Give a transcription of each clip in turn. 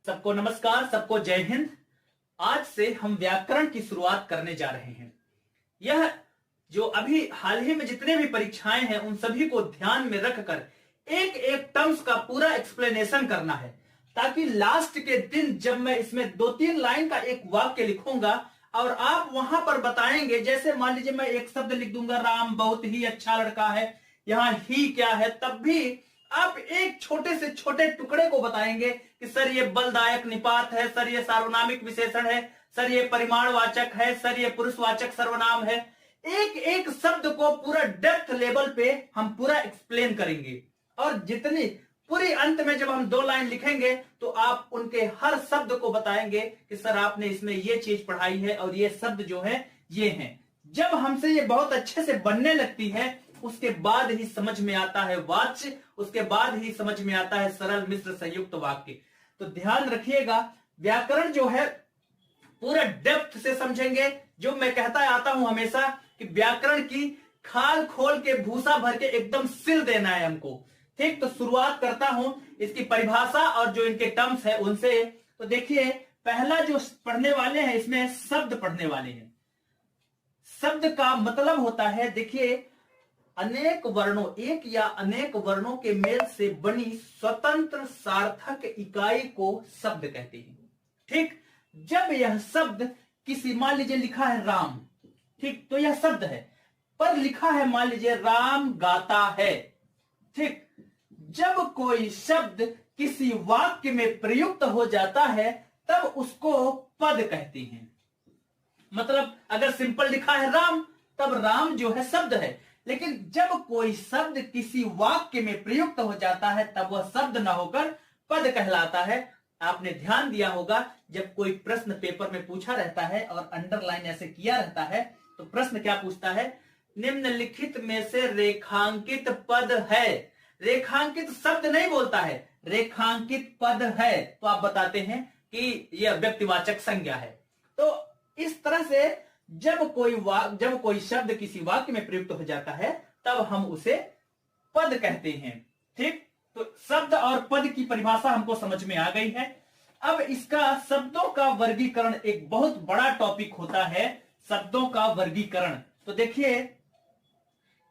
सबको नमस्कार, सबको जय हिंद। आज से हम व्याकरण की शुरुआत करने जा रहे हैं। यह जो अभी हाल ही में जितने भी परीक्षाएं हैं उन सभी को ध्यान में रखकर एक एक टर्म्स का पूरा एक्सप्लेनेशन करना है, ताकि लास्ट के दिन जब मैं इसमें 2-3 लाइन का एक वाक्य लिखूंगा और आप वहां पर बताएंगे, जैसे मान लीजिए मैं एक शब्द लिख दूंगा, राम बहुत ही अच्छा लड़का है, यहां ही क्या है, तब भी आप एक छोटे से छोटे टुकड़े को बताएंगे कि सर ये बलदायक निपात है, सर ये सार्वनामिक विशेषण है, सर ये परिमाणवाचक है, सर ये पुरुषवाचक सर्वनाम है। एक एक शब्द को पूरा डेप्थ लेवल पे हम पूरा एक्सप्लेन करेंगे और जितनी पूरी अंत में जब हम 2 लाइन लिखेंगे तो आप उनके हर शब्द को बताएंगे कि सर आपने इसमें ये चीज पढ़ाई है और ये शब्द जो है ये हैं। जब हमसे ये बहुत अच्छे से बनने लगती है उसके बाद ही समझ में आता है वाच्य, उसके बाद ही समझ में आता है सरल मिश्र संयुक्त वाक्य। तो ध्यान रखिएगा, व्याकरण जो है पूरा डेप्थ से समझेंगे। जो मैं कहता आता हूं हमेशा कि व्याकरण की खाल खोल के भूसा भर के एकदम सिल देना है हमको। ठीक, तो शुरुआत करता हूं इसकी परिभाषा और जो इनके टर्म्स है उनसे। तो देखिए, पहला जो पढ़ने वाले हैं इसमें शब्द पढ़ने वाले हैं। शब्द का मतलब होता है, देखिए, अनेक वर्णों, एक या अनेक वर्णों के मेल से बनी स्वतंत्र सार्थक इकाई को शब्द कहते हैं। ठीक, जब यह शब्द किसी, मान लीजिए लिखा है राम, ठीक, तो यह शब्द है, पर लिखा है मान लीजिए राम गाता है। ठीक, जब कोई शब्द किसी वाक्य में प्रयुक्त हो जाता है तब उसको पद कहते हैं। मतलब अगर सिंपल लिखा है राम, तब राम जो है शब्द है, लेकिन जब कोई शब्द किसी वाक्य में प्रयुक्त हो जाता है तब वह शब्द न होकर पद कहलाता है। आपने ध्यान दिया होगा, जब कोई प्रश्न पेपर में पूछा रहता है और अंडरलाइन ऐसे किया रहता है तो प्रश्न क्या पूछता है, निम्नलिखित में से रेखांकित पद है। रेखांकित शब्द नहीं बोलता है, रेखांकित पद है, तो आप बताते हैं कि यह व्यक्तिवाचक संज्ञा है। तो इस तरह से जब कोई शब्द किसी वाक्य में प्रयुक्त हो जाता है तब हम उसे पद कहते हैं। ठीक, तो शब्द और पद की परिभाषा हमको समझ में आ गई है। अब इसका शब्दों का वर्गीकरण एक बहुत बड़ा टॉपिक होता है, शब्दों का वर्गीकरण। तो देखिए,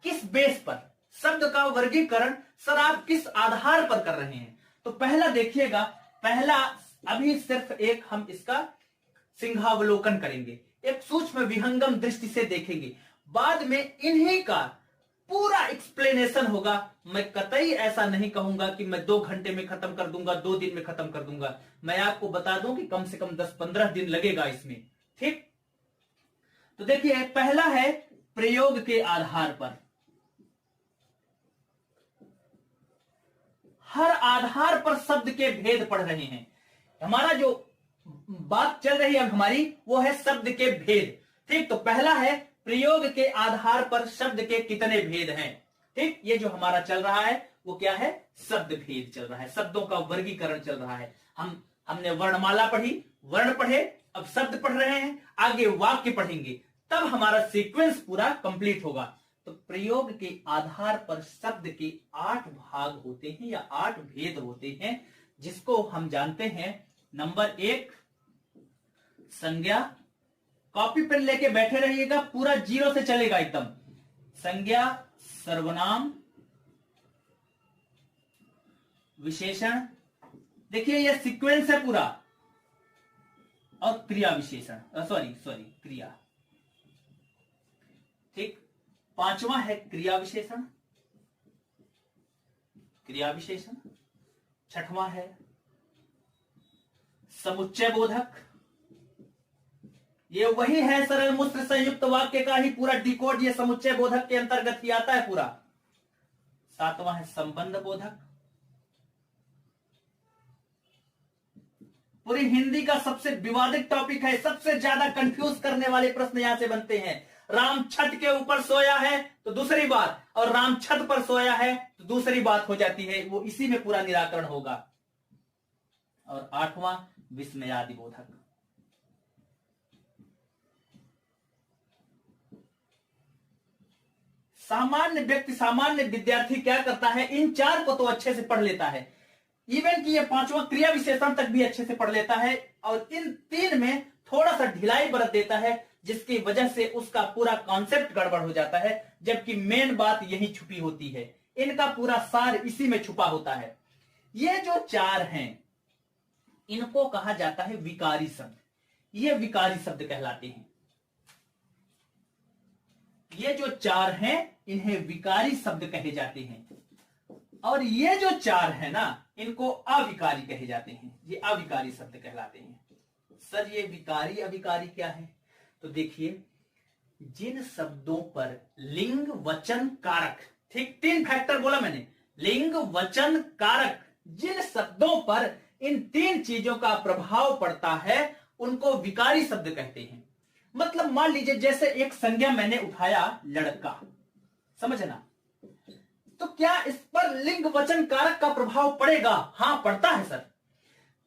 किस बेस पर शब्द का वर्गीकरण, सर आप किस आधार पर कर रहे हैं? तो पहला देखिएगा, पहला अभी सिर्फ एक हम इसका सिंहावलोकन करेंगे, एक सूक्ष्म विहंगम दृष्टि से देखेंगे, बाद में इन्हीं का पूरा एक्सप्लेनेशन होगा। मैं कतई ऐसा नहीं कहूंगा कि मैं 2 घंटे में खत्म कर दूंगा, 2 दिन में खत्म कर दूंगा। मैं आपको बता दूं कि कम से कम 10-15 दिन लगेगा इसमें। ठीक, तो देखिए, पहला है प्रयोग के आधार पर। हर आधार पर शब्द के भेद पढ़ रहे हैं। हमारा जो बात चल रही है हमारी, वो है शब्द के भेद। ठीक, तो पहला है प्रयोग के आधार पर शब्द के कितने भेद हैं। ठीक, ये जो हमारा चल रहा है वो क्या है, शब्द भेद चल रहा है, शब्दों का वर्गीकरण चल रहा है। हमने वर्णमाला पढ़ी, वर्ण पढ़े, अब शब्द पढ़ रहे हैं, आगे वाक्य पढ़ेंगे, तब हमारा सीक्वेंस पूरा कंप्लीट होगा। तो प्रयोग के आधार पर शब्द के 8 भाग होते हैं या 8 भेद होते हैं, जिसको हम जानते हैं। नंबर 1 संज्ञा। कॉपी पेन लेके बैठे रहिएगा, पूरा 0 से चलेगा एकदम। संज्ञा, सर्वनाम, विशेषण, देखिए यह सीक्वेंस है पूरा, और क्रिया विशेषण, सॉरी क्रिया। ठीक, 5वां है क्रिया विशेषण, 6वां है समुच्चय बोधक। ये वही है सरल मिश्र संयुक्त वाक्य का ही पूरा डिकोड, ये समुच्चय बोधक के अंतर्गत ही आता है पूरा। 7वां है संबंध बोधक। पूरी हिंदी का सबसे विवादित टॉपिक है, सबसे ज्यादा कंफ्यूज करने वाले प्रश्न यहां से बनते हैं। राम छत के ऊपर सोया है तो दूसरी बात, और राम छत पर सोया है तो दूसरी बात हो जाती है, वो इसी में पूरा निराकरण होगा। और 8वां विस्मयादि बोधक। सामान्य व्यक्ति, सामान्य विद्यार्थी क्या करता है, इन 4 को तो अच्छे से पढ़ लेता है, इवन कि ये पांचवा क्रिया विशेषण तक भी अच्छे से पढ़ लेता है और इन तीन में थोड़ा सा ढिलाई बरत देता है, जिसकी वजह से उसका पूरा कॉन्सेप्ट गड़बड़ हो जाता है, जबकि मेन बात यही छुपी होती है। इनका पूरा सार इसी में छुपा होता है। ये जो चार हैं इनको कहा जाता है विकारी शब्द। ये विकारी शब्द कहलाते हैं। ये जो चार हैं इन्हें विकारी शब्द कहे जाते हैं, और ये जो चार है ना इनको अविकारी कहे जाते हैं। ये अविकारी शब्द कहलाते हैं। सर ये विकारी अविकारी क्या है? तो देखिए, जिन शब्दों पर लिंग वचन कारक, ठीक, तीन फैक्टर बोला मैंने, लिंग वचन कारक, जिन शब्दों पर इन तीन चीजों का प्रभाव पड़ता है उनको विकारी शब्द कहते हैं। मतलब मान लीजिए जैसे एक संज्ञा मैंने उठाया लड़का, समझना, तो क्या इस पर लिंग वचन कारक का प्रभाव पड़ेगा? हां पड़ता है सर।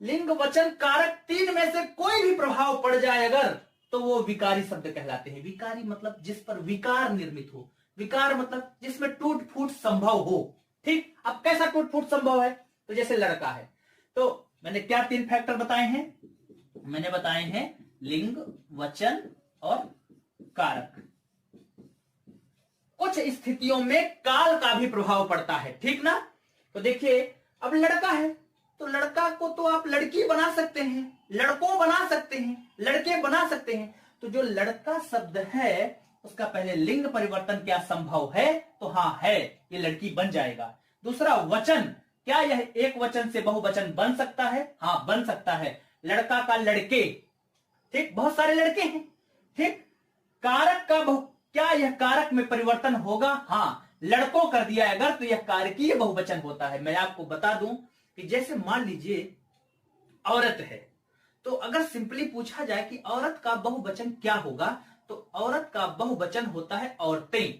लिंग वचन कारक तीन में से कोई भी प्रभाव पड़ जाए अगर, तो वो विकारी शब्द कहलाते हैं। विकारी मतलब जिस पर विकार निर्मित हो। विकार मतलब जिसमें टूट फूट संभव हो। ठीक, अब कैसा टूट फूट संभव है? तो जैसे लड़का है, तो मैंने क्या तीन फैक्टर बताए हैं? मैंने बताए हैं लिंग, वचन और कारक। कुछ स्थितियों में काल का भी प्रभाव पड़ता है, ठीक ना? तो देखिए, अब लड़का है तो लड़का को तो आप लड़की बना सकते हैं, लड़कों बना सकते हैं, लड़के बना सकते हैं। तो जो लड़का शब्द है उसका पहले लिंग परिवर्तन क्या संभव है? तो हाँ है, ये लड़की बन जाएगा। दूसरा वचन, क्या यह एक वचन से बहुवचन बन सकता है? हाँ बन सकता है। लड़का का लड़के, ठीक, बहुत सारे लड़के हैं। ठीक, कारक का क्या यह कारक में परिवर्तन होगा? हाँ, लड़कों कर दिया अगर तो यह कारकीय बहुवचन होता है। मैं आपको बता दूं कि जैसे मान लीजिए औरत है, तो अगर सिंपली पूछा जाए कि औरत का बहुवचन क्या होगा, तो औरत का बहुवचन होता है औरतें।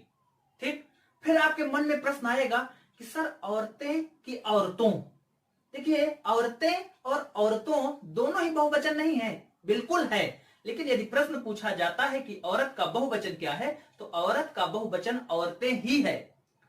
ठीक, फिर आपके मन में प्रश्न आएगा कि सर औरतें कि औरतों? देखिए, औरतें और औरतों दोनों ही बहुवचन नहीं है, बिल्कुल है, लेकिन यदि प्रश्न पूछा जाता है कि औरत का बहुवचन क्या है, तो औरत का बहुवचन औरतें ही है।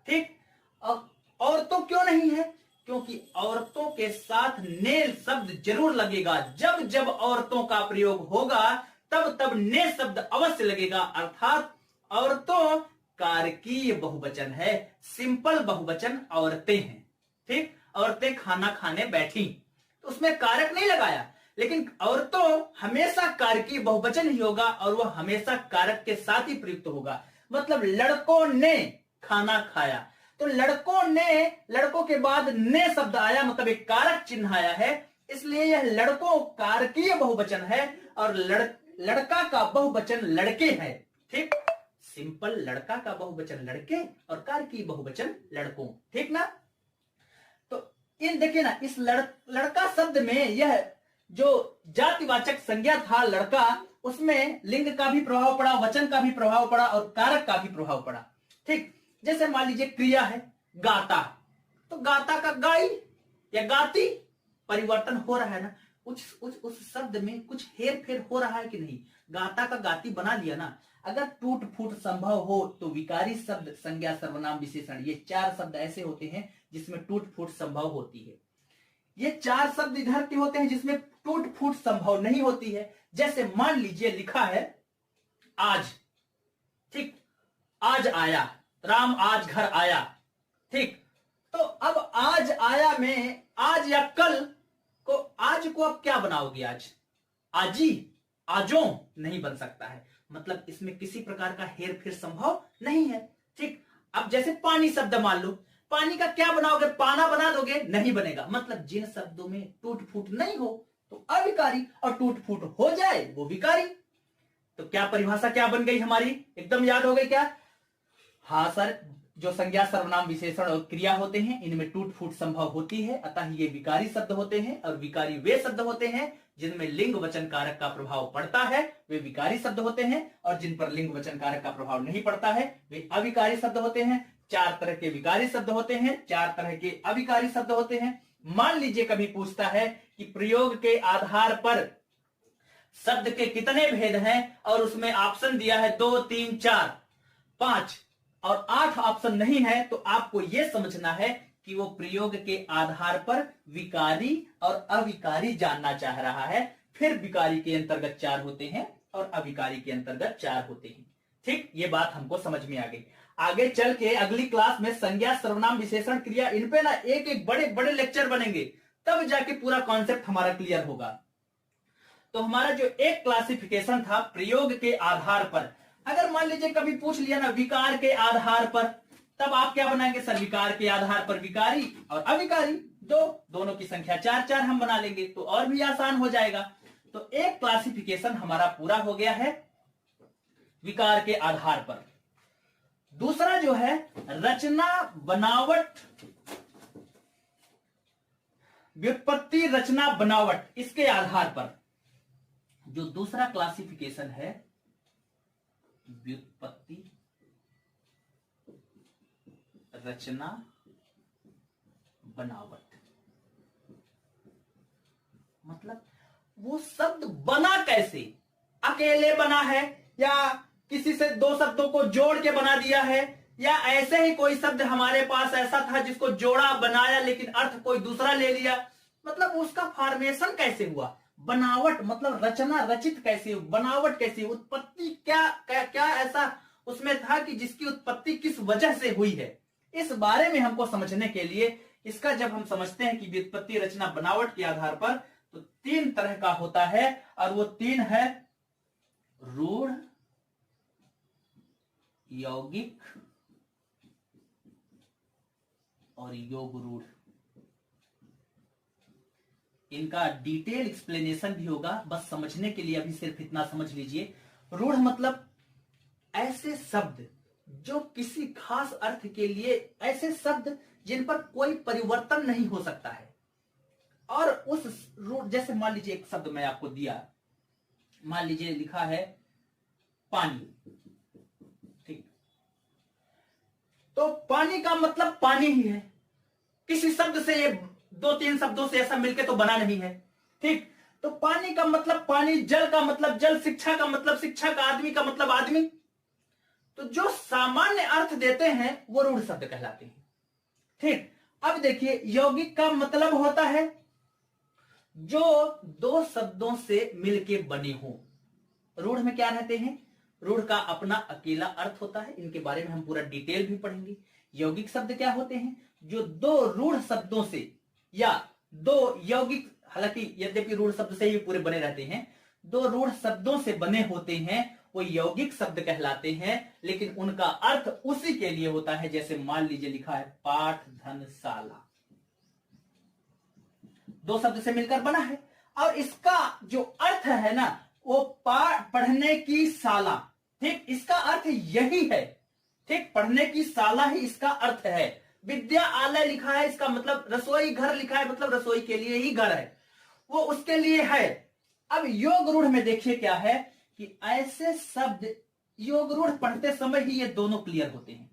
ठीक, औरतों क्यों नहीं है? क्योंकि औरतों के साथ ने शब्द जरूर लगेगा। जब जब औरतों का प्रयोग होगा तब तब ने शब्द अवश्य लगेगा, अर्थात औरतों कारकीय बहुवचन है, सिंपल बहुवचन औरतें हैं। ठीक, औरतें खाना खाने बैठी, तो उसमें कारक नहीं लगाया, लेकिन औरतों हमेशा कारकीय बहुवचन ही होगा और वह हमेशा कारक के साथ ही प्रयुक्त होगा। मतलब लड़कों ने खाना खाया, तो लड़कों ने, लड़कों के बाद ने शब्द आया, मतलब एक कारक चिन्ह आया है, इसलिए यह लड़कों कारकीय बहुवचन है और लड़का का बहुवचन लड़के है। ठीक, सिंपल लड़का का बहुवचन लड़के और कारकीय बहुवचन लड़कों। ठीक ना? तो इन देखिए ना, इस लड़का शब्द में यह जो जातिवाचक संज्ञा था लड़का, उसमें लिंग का भी प्रभाव पड़ा, वचन का भी प्रभाव पड़ा और कारक का भी प्रभाव पड़ा। ठीक, जैसे मान लीजिए क्रिया है गाता, तो गाता का गाई या गाती परिवर्तन हो रहा है ना, उस शब्द में कुछ हेर फेर हो रहा है कि नहीं? गाता का गाती बना लिया ना। अगर टूट फूट संभव हो तो विकारी शब्द, संज्ञा, सर्वनाम, विशेषण, ये चार शब्द ऐसे होते हैं जिसमें टूट फूट संभव होती है। ये चार शब्द इधर के होते हैं जिसमें टूट फूट संभव नहीं होती है। जैसे मान लीजिए लिखा है आज, ठीक, आज आया, राम आज घर आया। ठीक, तो अब आज आया में आज या कल को, आज को अब क्या बनाओगे? आज, आजी, आजो नहीं बन सकता है, मतलब इसमें किसी प्रकार का हेर फेर संभव नहीं है। ठीक, अब जैसे पानी शब्द मान लो, पानी का क्या बनाओगे? पाना बना दोगे? नहीं बनेगा। मतलब जिन शब्दों में टूट फूट नहीं हो तो अविकारी, और टूट फूट हो जाए वो विकारी। तो क्या परिभाषा क्या बन गई हमारी? एकदम याद हो गई क्या? हाँ सर, जो संज्ञा, सर्वनाम, विशेषण और क्रिया होते हैं इनमें टूट फूट संभव होती है, अतः ये विकारी शब्द होते हैं। और विकारी वे शब्द होते हैं जिनमें लिंग वचन कारक का प्रभाव पड़ता है, वे विकारी शब्द होते हैं, और जिन पर लिंग वचन कारक का प्रभाव नहीं पड़ता है वे अविकारी शब्द होते हैं। चार तरह के विकारी शब्द होते हैं, चार तरह के अविकारी शब्द होते हैं। मान लीजिए कभी पूछता है कि प्रयोग के आधार पर शब्द के कितने भेद हैं, और उसमें ऑप्शन दिया है 2, 3, 4, 5 और 8 ऑप्शन नहीं है, तो आपको यह समझना है कि वो प्रयोग के आधार पर विकारी और अविकारी जानना चाह रहा है। फिर विकारी के अंतर्गत 4 होते हैं और अविकारी के अंतर्गत 4 होते हैं। ठीक, ये बात हमको समझ में आ गई। आगे चल के अगली क्लास में संज्ञा, सर्वनाम, विशेषण, क्रिया, इन पे ना एक एक बड़े बड़े लेक्चर बनेंगे, तब जाके पूरा कॉन्सेप्ट हमारा क्लियर होगा। तो हमारा जो एक क्लासिफिकेशन था प्रयोग के आधार पर, अगर मान लीजिए कभी पूछ लिया ना विकार के आधार पर, तब आप क्या बनाएंगे सर? विकार के आधार पर विकारी और अविकारी दोनों की संख्या 4 4 हम बना लेंगे, तो और भी आसान हो जाएगा। तो एक क्लासिफिकेशन हमारा पूरा हो गया है विकार के आधार पर। दूसरा जो है रचना, बनावट, व्युत्पत्ति, रचना, बनावट, इसके आधार पर जो दूसरा क्लासिफिकेशन है व्युत्पत्ति, रचना, बनावट, मतलब वो शब्द बना कैसे, अकेले बना है या किसी से 2 शब्दों को जोड़ के बना दिया है, या ऐसे ही कोई शब्द हमारे पास ऐसा था जिसको जोड़ा बनाया लेकिन अर्थ कोई दूसरा ले लिया, मतलब उसका फॉर्मेशन कैसे हुआ। बनावट मतलब रचना रचित कैसे हुई, बनावट कैसी, उत्पत्ति क्या क्या क्या ऐसा उसमें था कि जिसकी उत्पत्ति किस वजह से हुई है, इस बारे में हमको समझने के लिए इसका जब हम समझते हैं कि व्युत्पत्ति, रचना, बनावट के आधार पर, तो 3 तरह का होता है और वो 3 है रूढ़, यौगिक और योग रूढ़। इनका डिटेल एक्सप्लेनेशन भी होगा, बस समझने के लिए अभी सिर्फ इतना समझ लीजिए। रूढ़ मतलब ऐसे शब्द जो किसी खास अर्थ के लिए, ऐसे शब्द जिन पर कोई परिवर्तन नहीं हो सकता है, और उस रूढ़, जैसे मान लीजिए एक शब्द मैं आपको दिया, मान लीजिए लिखा है पानी, ठीक, तो पानी का मतलब पानी ही है, किसी शब्द से, ये 2-3 शब्दों से ऐसा मिलके तो बना नहीं है, ठीक। तो पानी का मतलब पानी, जल का मतलब जल, शिक्षा का मतलब शिक्षा का, आदमी का मतलब आदमी, तो जो सामान्य अर्थ देते हैं वो रूढ़ शब्द कहलाते हैं, ठीक। अब देखिए यौगिक का मतलब होता है जो 2 शब्दों से मिलके बने हो। रूढ़ में क्या रहते हैं? रूढ़ का अपना अकेला अर्थ होता है, इनके बारे में हम पूरा डिटेल भी पढ़ेंगे। यौगिक शब्द क्या होते हैं? जो 2 रूढ़ शब्दों से या 2 यौगिक, हालांकि यद्यपि रूढ़ शब्द से ही पूरे बने रहते हैं, 2 रूढ़ शब्दों से बने होते हैं, वो यौगिक शब्द कहलाते हैं, लेकिन उनका अर्थ उसी के लिए होता है। जैसे मान लीजिए लिखा है पाठधनशाला, 2 शब्द से मिलकर बना है, और इसका जो अर्थ है ना वो पढ़ने की शाला, ठीक, इसका अर्थ यही है, ठीक, पढ़ने की शाला ही इसका अर्थ है। विद्यालय लिखा है, इसका मतलब रसोई घर लिखा है, मतलब रसोई के लिए ही घर है, वो उसके लिए है। अब योग रूढ़ में देखिए क्या है कि ऐसे शब्द, योग रूढ़ पढ़ते समय ही ये दोनों क्लियर होते हैं।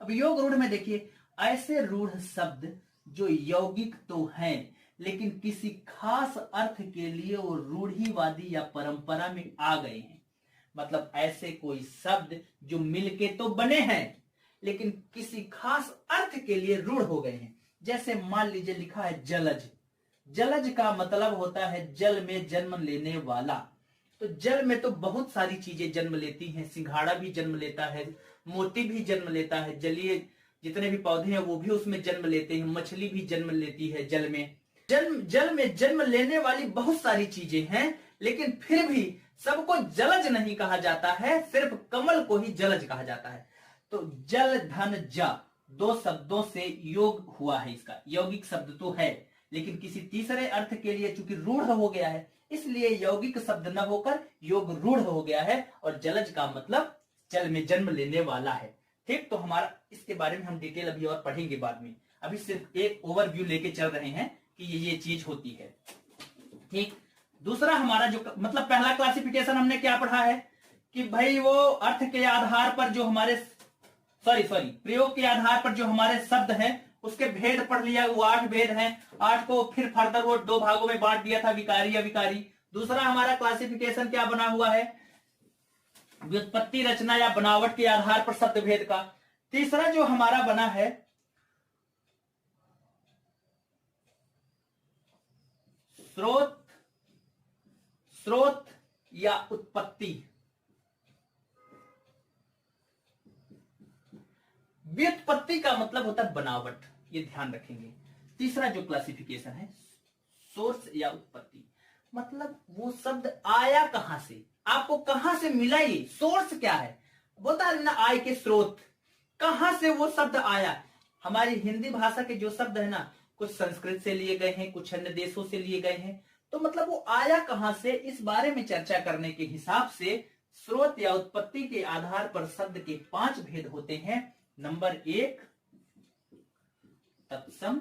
अब योग रूढ़ में देखिए ऐसे रूढ़ शब्द जो यौगिक तो हैं लेकिन किसी खास अर्थ के लिए वो रूढ़िवादी या परंपरा में आ गए हैं, मतलब ऐसे कोई शब्द जो मिलके तो बने हैं लेकिन किसी खास अर्थ के लिए रूढ़ हो गए हैं। जैसे मान लीजिए लिखा है जलज, जलज का मतलब होता है जल में जन्म लेने वाला। तो जल में तो बहुत सारी चीजें जन्म लेती हैं, सिंघाड़ा भी जन्म लेता है, मोती भी जन्म लेता है, जलीय जितने भी पौधे हैं वो भी उसमें जन्म लेते हैं, मछली भी जन्म लेती है जल में। जल में जन्म लेने वाली बहुत सारी चीजें हैं, लेकिन फिर भी सबको जलज नहीं कहा जाता है, सिर्फ कमल को ही जलज कहा जाता है। तो जल धन जा 2 शब्दों से योग हुआ है, इसका यौगिक शब्द तो है लेकिन किसी तीसरे अर्थ के लिए चूंकि रूढ़ हो गया है इसलिए यौगिक शब्द न होकर योग रूढ़ हो गया है, और जलज का मतलब जल में जन्म लेने वाला है, ठीक। तो हमारा इसके बारे में हम डिटेल अभी और पढ़ेंगे बाद में, अभी सिर्फ एक ओवरव्यू लेके चल रहे हैं कि ये चीज होती है, ठीक। दूसरा हमारा जो मतलब पहला क्लासिफिकेशन हमने क्या पढ़ा है कि भाई वो अर्थ के आधार पर जो हमारे प्रयोग के आधार पर जो हमारे शब्द हैं उसके भेद पढ़ लिया, वो 8 भेद हैं। 8 को फिर फर्दर वो 2 भागों में बांट दिया था, विकारी अविकारी। दूसरा हमारा क्लासिफिकेशन क्या बना हुआ है? व्युत्पत्ति, रचना या बनावट के आधार पर शब्द भेद का। तीसरा जो हमारा बना है स्रोत, स्रोत या उत्पत्ति। व्युत्पत्ति का मतलब होता है बनावट, ये ध्यान रखेंगे। तीसरा जो क्लासिफिकेशन है सोर्स या उत्पत्ति, मतलब वो शब्द आया कहां से, आपको कहां से मिला, ये सोर्स क्या है। बोलता है ना आय के स्रोत, कहां से वो शब्द आया। हमारी हिंदी भाषा के जो शब्द है ना, कुछ संस्कृत से लिए गए हैं, कुछ अन्य देशों से लिए गए हैं, तो मतलब वो आया कहां से, इस बारे में चर्चा करने के हिसाब से स्रोत या उत्पत्ति के आधार पर शब्द के 5 भेद होते हैं। नंबर 1 तत्सम,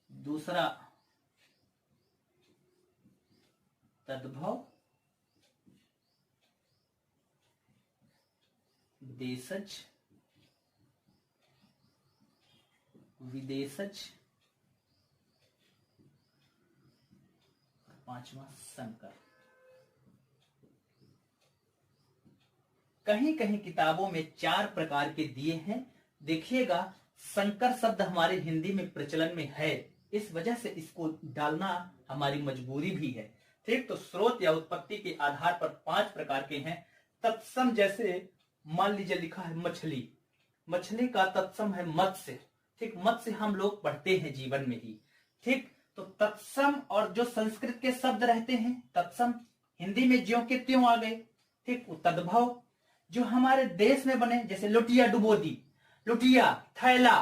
दूसरा तद्भव, देशज, विदेशज, पांचवा संकर। कहीं कहीं किताबों में 4 प्रकार के दिए हैं। देखिएगा संकर शब्द हमारे हिंदी में प्रचलन में है, इस वजह से इसको डालना हमारी मजबूरी भी है। ठीक, तो स्रोत या उत्पत्ति के आधार पर 5 प्रकार के हैं। तत्सम, जैसे मान लीजिए लिखा है मछली, मछली का तत्सम है मत्स्य। ठीक, मत्स्य हम लोग पढ़ते हैं जीवन में ही। ठीक, तो तत्सम और जो संस्कृत के शब्द रहते हैं तत्सम हिंदी में ज्यों के त्यों आ गए। ठीक, तद्भव जो हमारे देश में बने, जैसे लुटिया डुबोदी, लुटिया, थैला,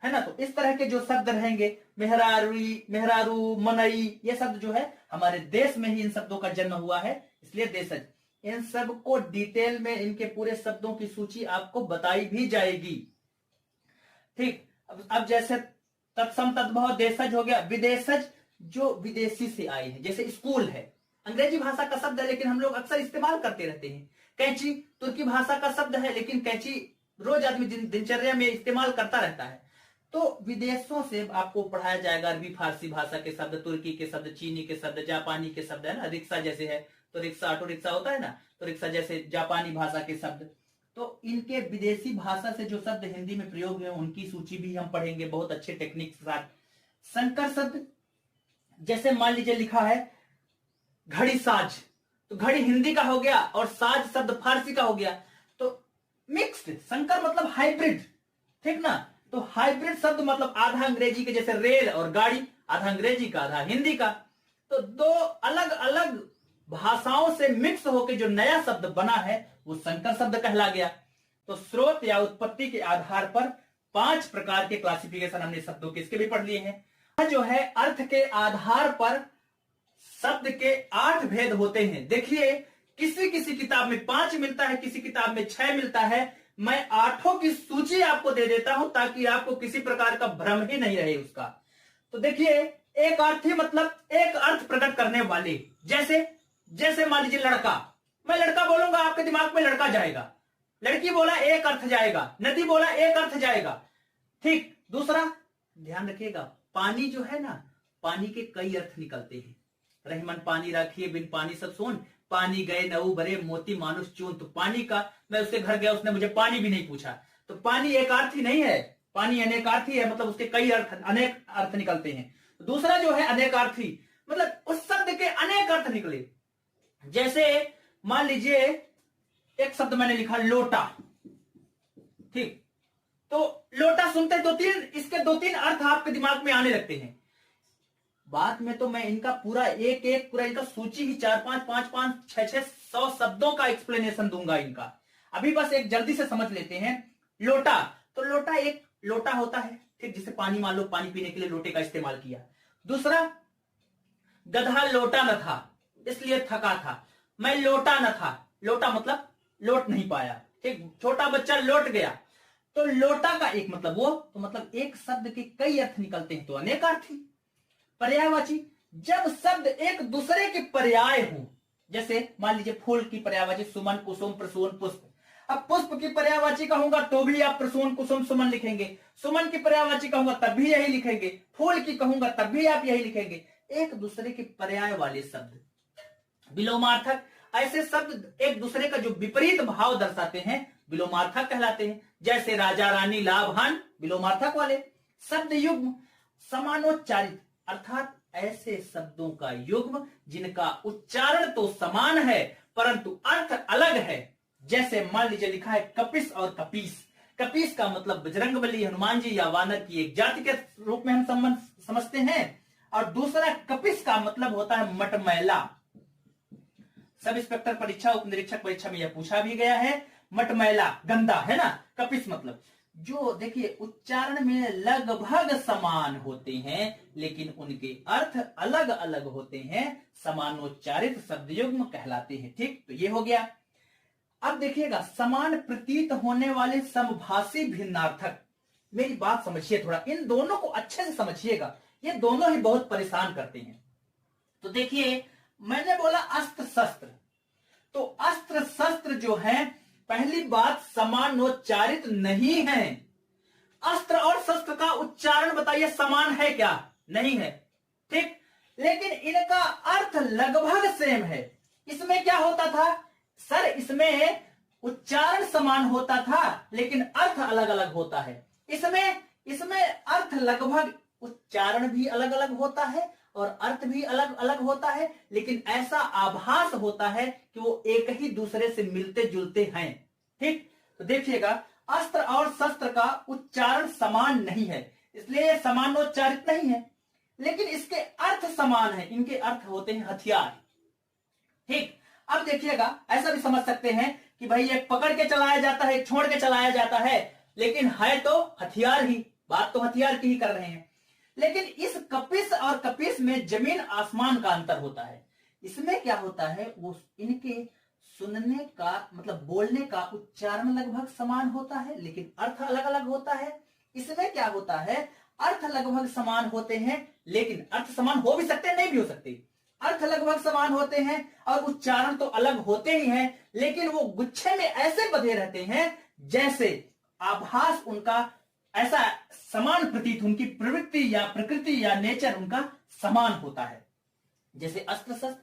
है ना, तो इस तरह के जो शब्द रहेंगे, मेहरारू, मेहरारू, मनई, ये शब्द जो है हमारे देश में ही इन शब्दों का जन्म हुआ है, इसलिए देशज। इन सब को डिटेल में इनके पूरे शब्दों की सूची आपको बताई भी जाएगी। ठीक, अब जैसे तत्सम, तद्भव, देशज हो गया। विदेशज जो विदेशी से आए हैं, जैसे स्कूल है, अंग्रेजी भाषा का शब्द है लेकिन हम लोग अक्सर इस्तेमाल करते रहते हैं। कैंची तुर्की भाषा का शब्द है लेकिन कैंची रोज आदमी दिनचर्या में इस्तेमाल करता रहता है। तो विदेशों से आपको पढ़ाया जाएगा अरबी फारसी भाषा के शब्द, तुर्की के शब्द, चीनी के शब्द, जापानी के शब्द, है ना, रिक्शा जैसे है तो रिक्शा, ऑटो रिक्शा होता है ना, तो रिक्शा जैसे जापानी भाषा के शब्द। तो इनके विदेशी भाषा से जो शब्द हिंदी में प्रयोग हुए उनकी सूची भी हम पढ़ेंगे बहुत अच्छे टेक्निक के साथ। संकर शब्द, जैसे मान लीजिए लिखा है घड़ी साज, तो घड़ी हिंदी का हो गया और साज शब्द फारसी का हो गया, तो मिक्स्ड। संकर मतलब हाइब्रिड, ठीक ना, तो हाइब्रिड शब्द मतलब आधा अंग्रेजी के, जैसे रेल और गाड़ी, आधा अंग्रेजी का आधा हिंदी का। तो 2 अलग अलग भाषाओं से मिक्स होकर जो नया शब्द बना है वो संकर शब्द कहला गया। तो स्रोत या उत्पत्ति के आधार पर 5 प्रकार के क्लासिफिकेशन हमने शब्दों के इसके भी पढ़ लिए हैं। जो है अर्थ के आधार पर शब्द के 8 भेद होते हैं। देखिए किसी किसी किताब में 5 मिलता है, किसी किताब में 6 मिलता है। मैं 8 की सूची आपको दे देता हूं ताकि आपको किसी प्रकार का भ्रम ही नहीं रहे उसका। तो देखिए एक अर्थी मतलब एक अर्थ प्रकट करने वाले, जैसे मान लीजिए लड़का, मैं लड़का बोलूंगा आपके दिमाग में लड़का जाएगा, लड़की बोला एक अर्थ जाएगा, नदी बोला एक अर्थ जाएगा। ठीक, दूसरा ध्यान रखिएगा, पानी जो है ना, पानी के कई अर्थ निकलते हैं। रहमन पानी राखिए, बिन पानी सब सोन, पानी गए नऊ भरे मोती मानुष चून। तो पानी का, मैं उसके घर गया उसने मुझे पानी भी नहीं पूछा, तो पानी एक अर्थी नहीं है, पानी अनेकार्थी है, मतलब उसके कई अर्थ, अनेक अर्थ निकलते हैं। दूसरा जो है अनेकार्थी, मतलब उस शब्द के अनेक अर्थ निकले। जैसे मान लीजिए एक शब्द मैंने लिखा लोटा, ठीक, तो लोटा सुनते इसके 2-3 अर्थ आपके दिमाग में आने लगते हैं। बाद में तो मैं इनका पूरा पूरा इनका सूची ही 4-5, 5-5, 6-6, 100 शब्दों का एक्सप्लेनेशन दूंगा इनका। अभी बस एक जल्दी से समझ लेते हैं। लोटा, तो लोटा एक लोटा होता है, ठीक, जिसे पानी, मान लो पानी पीने के लिए लोटे का इस्तेमाल किया। दूसरा, गधा लोटा न था इसलिए थका था, मैं लोटा न था, लोटा मतलब लौट नहीं पाया, ठीक, छोटा बच्चा लौट गया। तो लोटा का एक मतलब वो, तो मतलब एक शब्द के कई अर्थ निकलते हैं, तो अनेकार्थी। पर्यायवाची, जब शब्द एक दूसरे के पर्याय हो, जैसे मान लीजिए फूल की पर्यायवाची सुमन, कुसुम, प्रसून, पुष्प। अब पुष्प की पर्यायवाची कहूंगा तो भी आप प्रसून, कुसुम, सुमन लिखेंगे। सुमन की पर्यायवाची कहूंगा तब भी यही लिखेंगे। फूल की कहूंगा तब भी आप यही लिखेंगे। एक दूसरे के पर्याय वाले शब्द। विलोमार्थक, ऐसे शब्द एक दूसरे का जो विपरीत भाव दर्शाते हैं विलोमार्थक कहलाते हैं। जैसे राजा, रानी, लाभ, हान, विलोमार्थक वाले। शब्द युग्म, समानोच्चारित, अर्थात ऐसे शब्दों का युग्म जिनका उच्चारण तो समान है परंतु अर्थ अलग है। जैसे मान लीजिए लिखा है कपिस और कपीस। कपीस का मतलब बजरंगबली, हनुमान जी या वानर की एक जाति के रूप में हम समझते हैं, और दूसरा कपिस का मतलब होता है मटमैला। सब इंस्पेक्टर परीक्षा, उप निरीक्षक परीक्षा में यह पूछा भी गया है। मटमैला, गंदा, है ना। कपिस मतलब जो देखिए उच्चारण में लगभग समान होते हैं लेकिन उनके अर्थ अलग अलग होते हैं, समानोच्चारित शब्द युग्म कहलाते हैं। ठीक, तो ये हो गया। अब देखिएगा समान प्रतीत होने वाले समभाषी भिन्नार्थक। मेरी बात समझिए थोड़ा, इन दोनों को अच्छे से समझिएगा, ये दोनों ही बहुत परेशान करते हैं। तो देखिए मैंने बोला अस्त्र शस्त्र, तो अस्त्र शस्त्र जो है पहली बात समानोच्चारित नहीं है। अस्त्र और शस्त्र का उच्चारण बताइए समान है क्या? नहीं है। ठीक, लेकिन इनका अर्थ लगभग सेम है। इसमें क्या होता था सर, इसमें उच्चारण समान होता था लेकिन अर्थ अलग अलग होता है। इसमें अर्थ लगभग, उच्चारण भी अलग अलग होता है और अर्थ भी अलग अलग होता है, लेकिन ऐसा आभास होता है कि वो एक ही दूसरे से मिलते जुलते हैं। ठीक, तो देखिएगा अस्त्र और शस्त्र का उच्चारण समान नहीं है, इसलिए ये समानोच्चारित नहीं है, लेकिन इसके अर्थ समान है। इनके अर्थ होते हैं हथियार। ठीक, अब देखिएगा ऐसा भी समझ सकते हैं कि भाई एक पकड़ के चलाया जाता है, एक छोड़ के चलाया जाता है, लेकिन है तो हथियार ही, बात तो हथियार की ही कर रहे हैं। लेकिन इस कपिस और कपिस में जमीन आसमान का अंतर होता है। इसमें क्या होता है, वो इनके सुनने का मतलब बोलने का उच्चारण लगभग समान होता है लेकिन अर्थ अलग अलग होता है। इसमें क्या होता है, अर्थ लगभग समान होते हैं लेकिन अर्थ समान हो भी सकते हैं, नहीं भी हो सकते। अर्थ लगभग समान होते हैं और उच्चारण तो अलग होते ही हैं, लेकिन वो गुच्छे में ऐसे बंधे रहते हैं जैसे आभास उनका ऐसा समान प्रतीत, उनकी प्रवृत्ति या प्रकृति या नेचर उनका समान होता है। जैसे अस्त्र शस्त्र,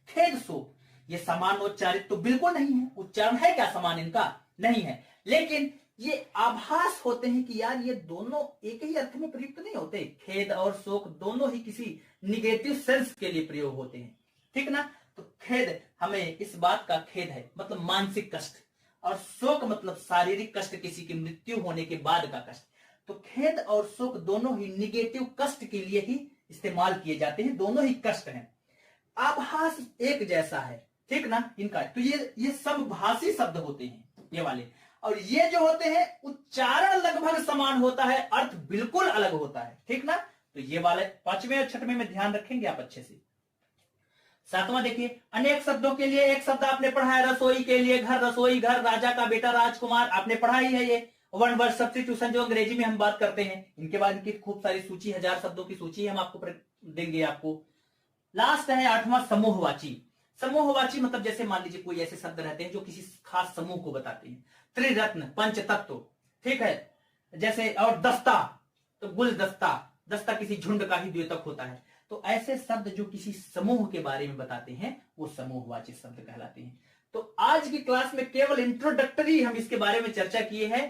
खेद शोक, ये समानोच्चारित तो बिल्कुल नहीं है। उच्चारण है क्या समान इनका? नहीं है, लेकिन ये आभास होते हैं कि यार ये दोनों एक ही अर्थ में प्रयुक्त नहीं होते। खेद और शोक दोनों ही किसी निगेटिव सेंस के लिए प्रयोग होते हैं। ठीक ना, तो खेद, हमें इस बात का खेद है मतलब मानसिक कष्ट, और शोक मतलब शारीरिक कष्ट, किसी की मृत्यु होने के बाद का कष्ट। तो खेद और शोक दोनों ही निगेटिव कष्ट के लिए ही इस्तेमाल किए जाते हैं, दोनों ही कष्ट हैं। आभास एक जैसा है, ठीक ना इनका। तो ये सब भाषी शब्द होते हैं ये वाले, और ये जो होते हैं उच्चारण लगभग समान होता है, अर्थ बिल्कुल अलग होता है। ठीक ना, तो ये वाले पांचवें और छठवें में ध्यान रखेंगे आप अच्छे से। सातवां देखिए, अनेक शब्दों के लिए एक शब्द आपने पढ़ा है। रसोई के लिए घर, रसोई घर, राजा का बेटा राजकुमार, आपने पढ़ा ही है। ये वन वर्ड सब्स्टिट्यूशन जो अंग्रेजी में हम बात करते हैं, इनके बाद इनकी खूब सारी सूची, 1000 शब्दों की सूची हम आपको देंगे आपको। लास्ट है आठवां समूहवाची। समूहवाची मतलब जैसे मान लीजिए कोई ऐसे शब्द रहते हैं जो किसी खास समूह को बताते हैं। त्रिरत्न, पंचतत्व, ठीक है। जैसे और दस्ता, तो गुलदस्ता, दस्ता किसी झुंड का ही द्योतक होता है। तो ऐसे शब्द जो किसी समूह के बारे में बताते हैं वो समूहवाची शब्द कहलाते हैं। तो आज की क्लास में केवल इंट्रोडक्टरी हम इसके बारे में चर्चा किए हैं।